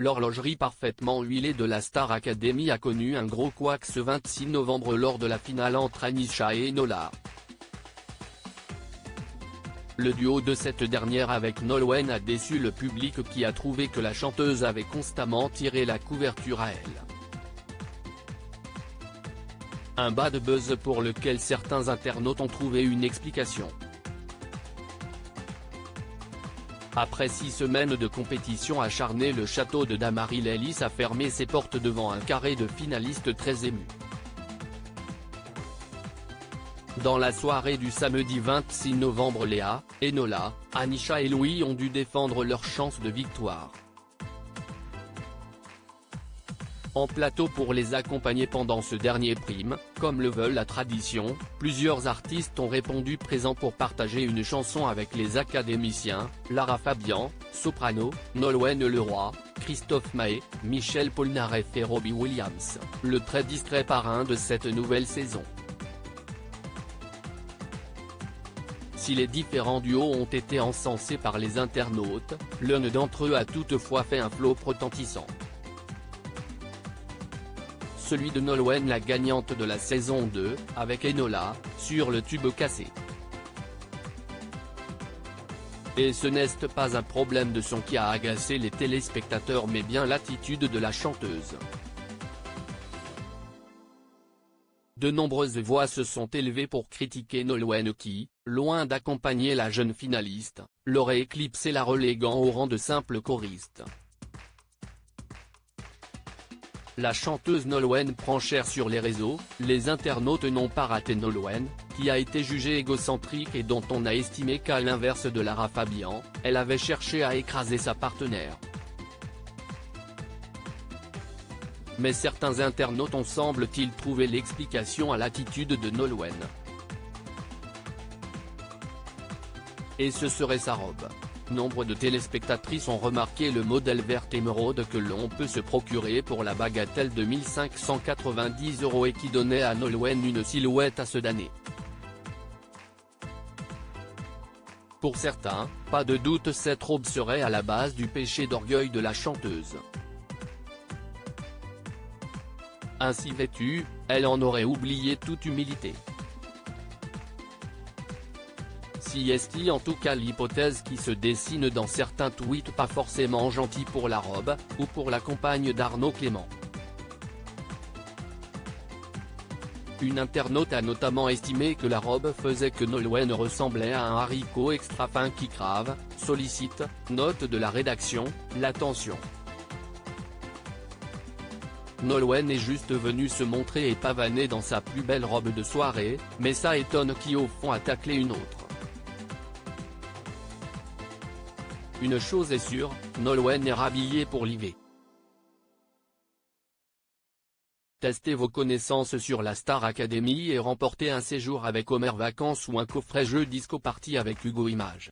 L'horlogerie parfaitement huilée de la Star Academy a connu un gros couac ce 26 novembre lors de la finale entre Anisha et Enola. Le duo de cette dernière avec Nolwenn a déçu le public qui a trouvé que la chanteuse avait constamment tiré la couverture à elle. Un bad buzz pour lequel certains internautes ont trouvé une explication. Après 6 semaines de compétition acharnée, le château de Damary-les-Lys a fermé ses portes devant un carré de finalistes très émus. Dans la soirée du samedi 26 novembre, Léa, Enola, Anisha et Louis ont dû défendre leurs chances de victoire. En plateau pour les accompagner pendant ce dernier prime, comme le veut la tradition, plusieurs artistes ont répondu présents pour partager une chanson avec les académiciens, Lara Fabian, soprano, Nolwenn Leroy, Christophe Maé, Michel Polnareff et Robbie Williams, le très discret parrain de cette nouvelle saison. Si les différents duos ont été encensés par les internautes, l'un d'entre eux a toutefois fait un flop retentissant. Celui de Nolwenn, la gagnante de la saison 2, avec Enola, sur le tube cassé. Et ce n'est pas un problème de son qui a agacé les téléspectateurs mais bien l'attitude de la chanteuse. De nombreuses voix se sont élevées pour critiquer Nolwenn qui, loin d'accompagner la jeune finaliste, l'aurait éclipsée, la reléguant au rang de simple choriste. La chanteuse Nolwenn prend cher sur les réseaux, les internautes n'ont pas raté Nolwenn, qui a été jugée égocentrique et dont on a estimé qu'à l'inverse de Lara Fabian, elle avait cherché à écraser sa partenaire. Mais certains internautes ont semble-t-il trouvé l'explication à l'attitude de Nolwenn. Et ce serait sa robe. Nombre de téléspectatrices ont remarqué le modèle vert émeraude que l'on peut se procurer pour la bagatelle de 1590 € et qui donnait à Nolwenn une silhouette à se damner. Pour certains, pas de doute, cette robe serait à la base du péché d'orgueil de la chanteuse. Ainsi vêtue, elle en aurait oublié toute humilité. Si est en tout cas l'hypothèse qui se dessine dans certains tweets, pas forcément gentils pour la robe, ou pour la compagne d'Arnaud Clément. Une internaute a notamment estimé que la robe faisait que Nolwenn ressemblait à un haricot extra fin qui crave, sollicite, note de la rédaction, l'attention. Nolwenn est juste venue se montrer et pavaner dans sa plus belle robe de soirée, mais ça étonne qui au fond a taclé une autre. Une chose est sûre, Nolwenn est rhabillée pour l'IV. Testez vos connaissances sur la Star Academy et remportez un séjour avec Omer Vacances ou un coffret jeu disco party avec Hugo Images.